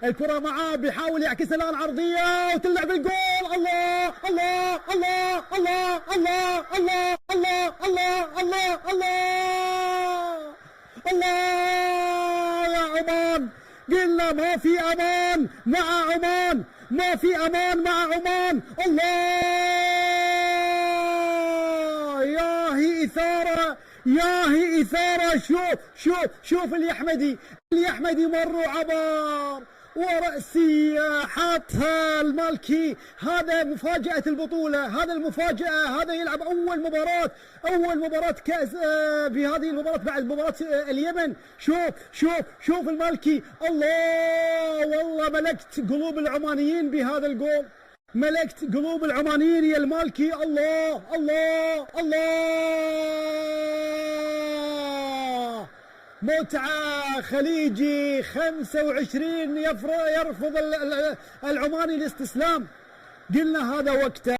الكرة معاه بيحاول يعكسها الآن عرضية وتلعب الجول. الله الله الله الله الله الله الله الله الله الله الله يا عمان. قلنا ما في أمان مع عمان، ما في أمان مع عمان. الله يا هي إثارة، يا هي إثارة. شوف اليحمدي مروا عبر ورأسية حاطها المالكي. هذا مفاجأة البطولة، هذا المفاجأة. هذا يلعب أول مباراة كأس بهذه المباراة بعد مباراة اليمن. شوف المالكي. الله والله ملكت قلوب العمانيين بهذا الجول، ملكت قلوب العمانيين يا المالكي. الله الله الله متعة خليجي 25 يرفض العماني الاستسلام. قلنا هذا وقته.